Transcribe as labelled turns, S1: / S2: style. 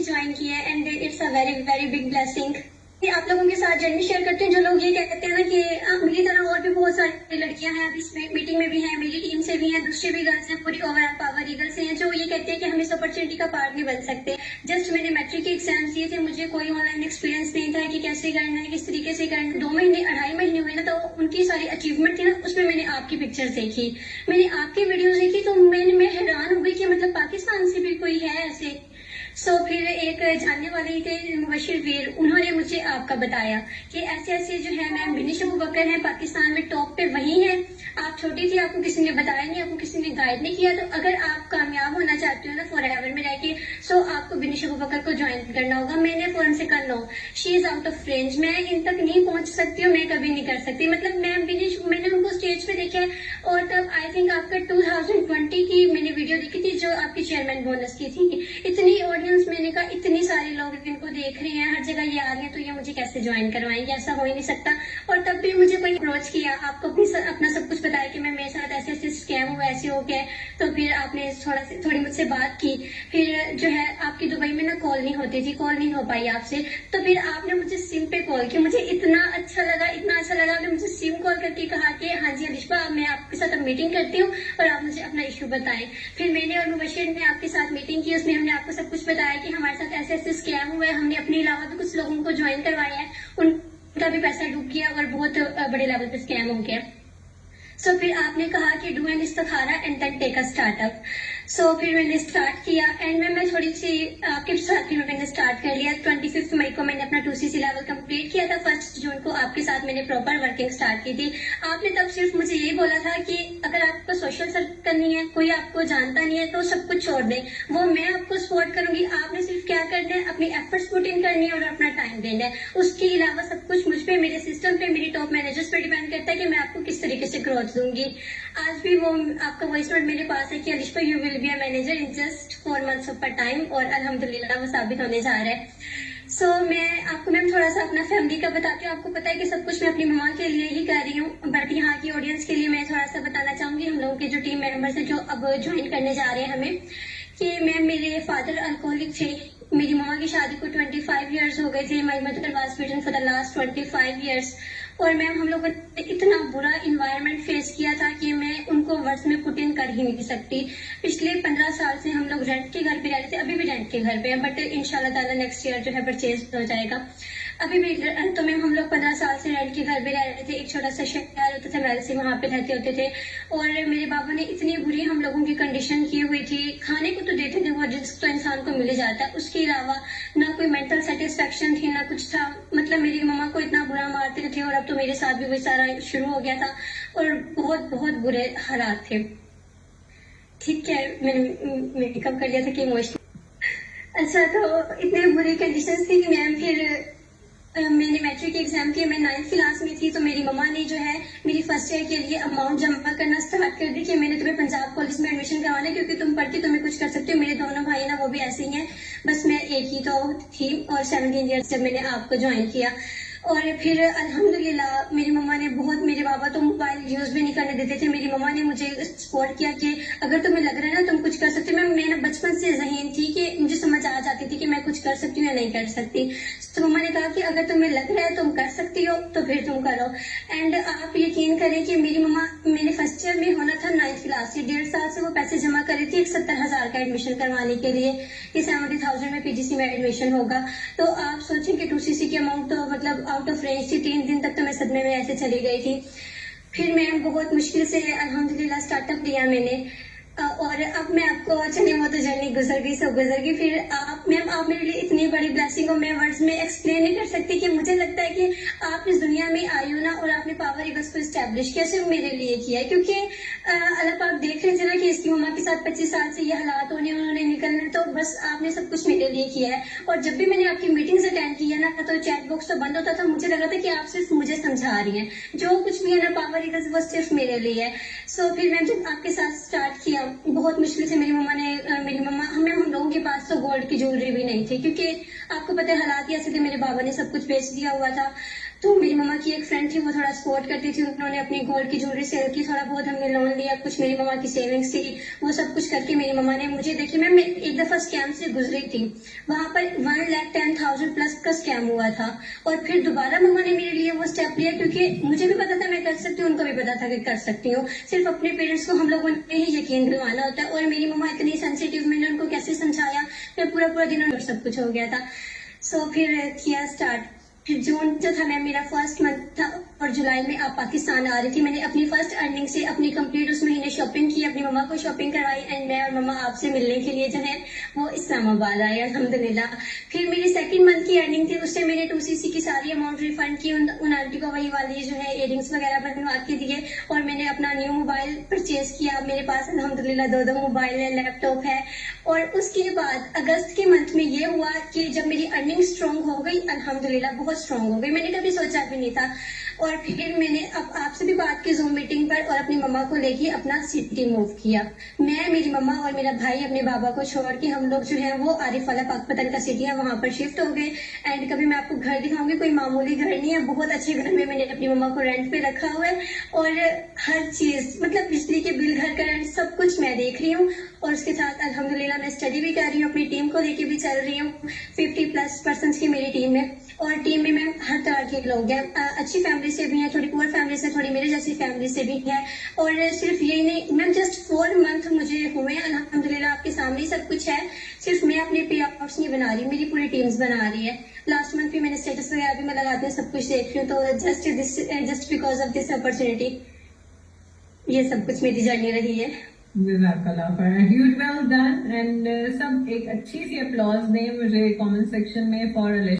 S1: Join किया है and it's a very very big blessing. आप लोगों के साथ जर्नी शेयर करते हैं जो लोग ये कहते हैं ना कि मेरी तरह और भी बहुत सारी लड़कियां हैं, अभी इसमें मीटिंग में भी हैं, मेरी टीम से भी हैं, दूसरी भी गर्ल्स हैं, पूरी ओवरऑल पावर ईगल से हैं, जो ये कहते हैं कि हम इस अपॉर्चुनिटी का पार्ट नहीं बन सकते। जस्ट मैंने मैट्रिक के एग्जाम दिए थे, मुझे कोई ऑनलाइन एक्सपीरियंस नहीं था कि कैसे करना है, किस तरीके से करना है। 2 महीने 2.5 महीने हुए ना, तो उनकी सारी अचीवमेंट थी ना, उसमें मैंने आपकी पिक्चर्स देखी, मैंने आपकी वीडियोज देखी, तो मैं हैरान हो गई कि मतलब पाकिस्तान से भी कोई है ऐसे। फिर एक जानने वाले ही थे मुबशिर वीर, उन्होंने मुझे आपका बताया कि ऐसे ऐसे जो है मैम बिनिश अबू बकर हैं, पाकिस्तान में टॉप पे वही है। आप छोटी थी, आपको किसी ने बताया नहीं, आपको किसी ने गाइड नहीं किया, तो अगर आप कामयाब होना चाहते हो ना फॉर एवर में रह के, सो आपको बिनिश अबू बकर को ज्वाइन करना होगा। मैंने फौरन से कर लो, she is out of range, मैं इन तक नहीं पहुंच सकती हूँ, मैं कभी नहीं कर सकती। मतलब मैम बिनिश, मैंने उनको स्टेज पे देखा है, और तब आई थिंक आपका 2020 की मैंने वीडियो देखी थी जो आपकी चेयरमैन बोनस की थी। इतनी ऑडियंस, मैंने कहा इतनी सारे लोग इनको देख रहे हैं, हर जगह ये आ रही है, तो ये मुझे कैसे ज्वाइन करवाएंगे, ऐसा हो ही नहीं सकता। और तब भी मुझे कोई अप्रोच किया, आपको अपना सब कुछ बताया कि मैं मेरे साथ ऐसे ऐसे स्कैम हुआ, ऐसे हो गया। तो फिर आपने थोड़ी मुझसे बात की, फिर जो है आपकी दुबई में ना कॉल नहीं होती थी, कॉल नहीं हो पाई आपसे, तो फिर आपने मुझे सिम पे कॉल की। मुझे इतना अच्छा लगा, इतना अच्छा लगा, आपने मुझे सिम कॉल करके कहा कि हाँ जी अलिशा, मैं आपके साथ अब मीटिंग करती हूँ और आप मुझे अपना इशू बताएं। फिर मैंने और मुबशिर ने आपके साथ मीटिंग की, उसमें हमने आपको सब कुछ बताया कि हमारे साथ ऐसे ऐसे स्कैम हुआ है, हमने अपने अलावा भी कुछ लोगों को ज्वाइन करवाया है, उनका भी पैसा डूब गया और बहुत बड़े लेवल पे स्कैम हो गया। फिर आपने कहा कि डू एन इस्तिखारा and then take a startup. फिर मैंने स्टार्ट किया एंड मैं थोड़ी सी आपके साथ फिर मैंने स्टार्ट कर लिया। 25 मई को मैंने अपना 2cc लेवल कंप्लीट किया था, 1 जून को आपके साथ मैंने प्रॉपर वर्किंग स्टार्ट की थी। आपने तब सिर्फ मुझे ये बोला था कि अगर आपको सोशल सर्च करनी है, कोई आपको जानता नहीं है, तो सब कुछ छोड़ दे, वो मैं आपको सपोर्ट करूंगी, आपने सिर्फ क्या करना है, अपनी एफर्ट्स पुट इन करनी है और अपना टाइम देना है। उसके अलावा सब कुछ मुझ पे, मेरे सिस्टम पे, मेरी टॉप मैनेजर्स पे डिपेंड करता है कि मैं आपको किस तरीके से ग्रोथ दूंगी। आज भी वो आपका वॉइस नोट मेरे पास है कि Alisha you will be a manager in just 4 months of time, और अल्हम्दुलिल्लाह वो साबित होने जा रहा है। मैं आपको मैम थोड़ा सा अपना फैमिली का बताती हूँ। आपको पता है कि सब कुछ मैं अपनी मम्मा के लिए ही कर रही हूँ, बट यहाँ की ऑडियंस के लिए मैं थोड़ा सा बताना चाहूंगी, हम लोगों के जो टीम मेंबर्स है जो अब ज्वाइन करने जा रहे हैं हमें, कि मैम मेरे फादर अल्कोहलिक थे, मेरी मम्मा की शादी को 25 ईयर्स हो गए थे, my mother was bitten for the last 25 years. और मैम हम लोगों ने इतना बुरा इन्वायरमेंट फेस किया था कि मैं उनको वर्ड्स में पुट इन कर ही नहीं सकती। पिछले 15 साल से हम लोग रेंट के घर पे रह रहे थे, अभी भी रेंट के घर पे हैं, बट इंशाल्लाह ताला नेक्स्ट ईयर जो है परचेज हो जाएगा। अभी भी तो मैम हम लोग 15 साल से रेंट के घर पे रह रहे थे, एक छोटा सा शहर होता था वैसे वहाँ पे रहते होते थे। और मेरे बाबा ने इतनी बुरी हम लोगों की कंडीशन की हुई थी, खाने को तो देते थे वो जिस तो इंसान को मिल जाता है, उसके अलावा ना कोई मेंटल सेटिस्फेक्शन थी ना कुछ था। मतलब मेरी मम्मा को इतना बुरा मारते थे, और अब तो मेरे साथ भी वही सारा शुरू हो गया था, और बहुत बहुत बुरे हालात थे। ठीक है, मैंने मेकअप कर लिया था कि इमोशनल। अच्छा, तो इतनी बुरी कंडीशन थी कि मैम फिर मैंने मैट्रिक एग्जाम किया, मैं 9th क्लास में थी, तो मेरी मम्मा ने जो है मेरी फर्स्ट ईयर के लिए अमाउंट जमा करना स्टार्ट कर दी कि मैंने तुम्हें पंजाब कॉलेज में एडमिशन करवाना है, क्योंकि तुम पढ़ती तुम्हें कुछ कर सकते हो। मेरे दोनों भाई ना वो भी ऐसे ही हैं, बस मैं एक ही तो थी। और 17 ईयर्स जब मैंने आपको ज्वाइन किया, और फिर अल्हम्दुलिल्लाह मेरी मम्मा ने बहुत, मेरे बाबा तो मोबाइल यूज भी नहीं करने देते थे, मेरी मम्मा ने मुझे सपोर्ट किया कि अगर तुम्हें लग रहा है ना तुम कुछ कर सकती हो। मैं ना बचपन से ज़हीन थी कि मुझे समझ आ जाती थी कि मैं कुछ कर सकती हूँ या नहीं कर सकती। तो मम्मा ने कहा कि अगर तुम्हें लग रहा है तुम कर सकती हो तो फिर तुम करो। एंड आप यकीन करें कि मेरी मम्मा, मैंने फर्स्ट ईयर में होना था 9th क्लास से, 1.5 साल से वो पैसे जमा कर रही थी 70,000 का एडमिशन करवाने के लिए कि 70,000 में पीजीसी में एडमिशन होगा। तो आप सोचें कि 2cc की अमाउंट तो मतलब आउट ऑफ रेंज थी। 3 दिन तक तो मैं सदमे में ऐसे चली गई थी। फिर मैं बहुत मुश्किल से अल्हम्दुलिल्लाह स्टार्टअप लिया मैंने, और अब मैं आपको चलिए वो तो जर्नी गुजर गई, सब गुजर गई। फिर आप मैम, आप मेरे लिए इतनी बड़ी ब्लेसिंग हो, मैं वर्ड्स में एक्सप्लेन नहीं कर सकती कि मुझे लगता है कि आप इस दुनिया में आई हो ना, और आपने पावर ईगल्स को स्टैब्लिश किया, सिर्फ मेरे लिए किया है। क्योंकि अल्लाह आप देख रहे थे ना कि इसकी मम्मा के साथ 25 साल से ये हालात होने, उन्होंने निकलना, तो बस आपने सब कुछ मेरे लिए किया है। और जब भी मैंने आपकी मीटिंग्स अटेंड की है ना, तो चैट बॉक्स तो बंद होता था, मुझे लगा था कि आप सिर्फ मुझे समझा रही हैं, जो कुछ भी है ना पावर ईगल्स वो सिर्फ मेरे लिए है। फिर मैम जब आपके साथ स्टार्ट किया, बहुत मुश्किल से मेरी मम्मा ने, हम लोगों के पास तो गोल्ड की ज्वेलरी भी नहीं थी, क्योंकि आपको पता है हालात ही ऐसे थे, मेरे बाबा ने सब कुछ बेच दिया हुआ था। तो मेरी मम्मा की एक फ्रेंड थी, वो थोड़ा सपोर्ट करती थी, उन्होंने अपनी गोल्ड की ज्वेलरी सेल की, थोड़ा बहुत हमने लोन लिया, कुछ मेरी मम्मा की सेविंग्स थी, वो सब कुछ करके मेरी मम्मा ने मुझे, देखिए मैं एक दफा स्कैम से गुजरी थी, वहां पर 1,10,000 प्लस का स्कैम हुआ था। और फिर दोबारा मम्मा ने मेरे लिए वो स्टेप लिया, क्योंकि मुझे भी पता था मैं कर सकती हूँ, उनको भी पता था कि कर सकती हूँ, सिर्फ अपने पेरेंट्स को हम लोगों ने ही यकीन दिलवाना होता है। और मेरी मम्मा इतनी सेंसिटिव, मैंने उनको कैसे समझाया, फिर पूरा पूरा दिन उनको सब कुछ हो गया था। सो फिर किया स्टार्ट। फिर जून जो था मैम मेरा फर्स्ट मंथ था, और जुलाई में आप पाकिस्तान आ रही थी, मैंने अपनी फर्स्ट अर्निंग से अपनी कंप्लीट उस महीने शॉपिंग की, अपनी मम्मा को शॉपिंग करवाई, एंड मैं और मम्मा आपसे मिलने के लिए जो है वो इस्लामाबाद आए अल्हम्दुलिल्लाह। फिर मेरी सेकंड मंथ की अर्निंग थी, उससे मैंने 2cc की सारी अमाउंट रिफंड की, उन आंटी को वही वाली जो है इयरिंग्स वगैरह बनवा के दिए, और मैंने अपना न्यू मोबाइल परचेज किया। मेरे पास अल्हम्दुलिल्लाह 2 मोबाइल है, लैपटॉप है। और उसके बाद अगस्त के मंथ में ये हुआ कि जब मेरी अर्निंग स्ट्रांग हो गई, अल्हम्दुलिल्लाह बहुत स्ट्रांग हो गई, मैंने कभी सोचा भी नहीं था। और फिर मैंने अब आपसे भी बात की जूम मीटिंग पर, और अपनी मम्मा को लेके अपना सिटी मूव किया। मैं, मेरी मम्मा और मेरा भाई अपने बाबा को छोड़ के हम लोग जो है वो आरिफ वाला पाकपतन का सिटी है वहां पर शिफ्ट हो गए। एंड कभी मैं आपको घर दिखाऊंगी, कोई मामूली घर नहीं है, बहुत अच्छे घर में मैंने अपनी मम्मा को रेंट पे रखा हुआ है। और हर चीज, मतलब बिजली के बिल, घर का रेंट, सब कुछ मैं देख रही हूँ। और उसके साथ अल्हम्दुलिल्लाह मैं स्टडी भी कर रही हूँ, अपनी टीम को लेके भी चल रही हूँ। 50+ पर्सन की मेरी टीम है, और टीम में मैं हर तरह के लोग हैं, अच्छी फैमिली से भी हैं, थोड़ी पुअर फैमिली से, थोड़ी मेरे जैसी फैमिली से भी है। और सिर्फ यही नहीं मैम, जस्ट 4 मंथ मुझे हुए हैं, अल्हम्दुलिल्लाह आपके सामने ही सब कुछ है। सिर्फ मैं अपने पे आउट्स नहीं बना रही, मेरी पूरी टीम्स बना रही है। लास्ट मंथ भी मैंने स्टेटस वगैरह भी मैं लगाते हैं, सब कुछ देख रही हूँ। तो just because of this opportunity, ये सब कुछ मेरी जर्नी रही है।
S2: जज़ाकल्लाह खैर, ह्यूज वेल डन। एंड सब एक अच्छी सी अपलॉज दें मुझे कमेंट सेक्शन में फॉर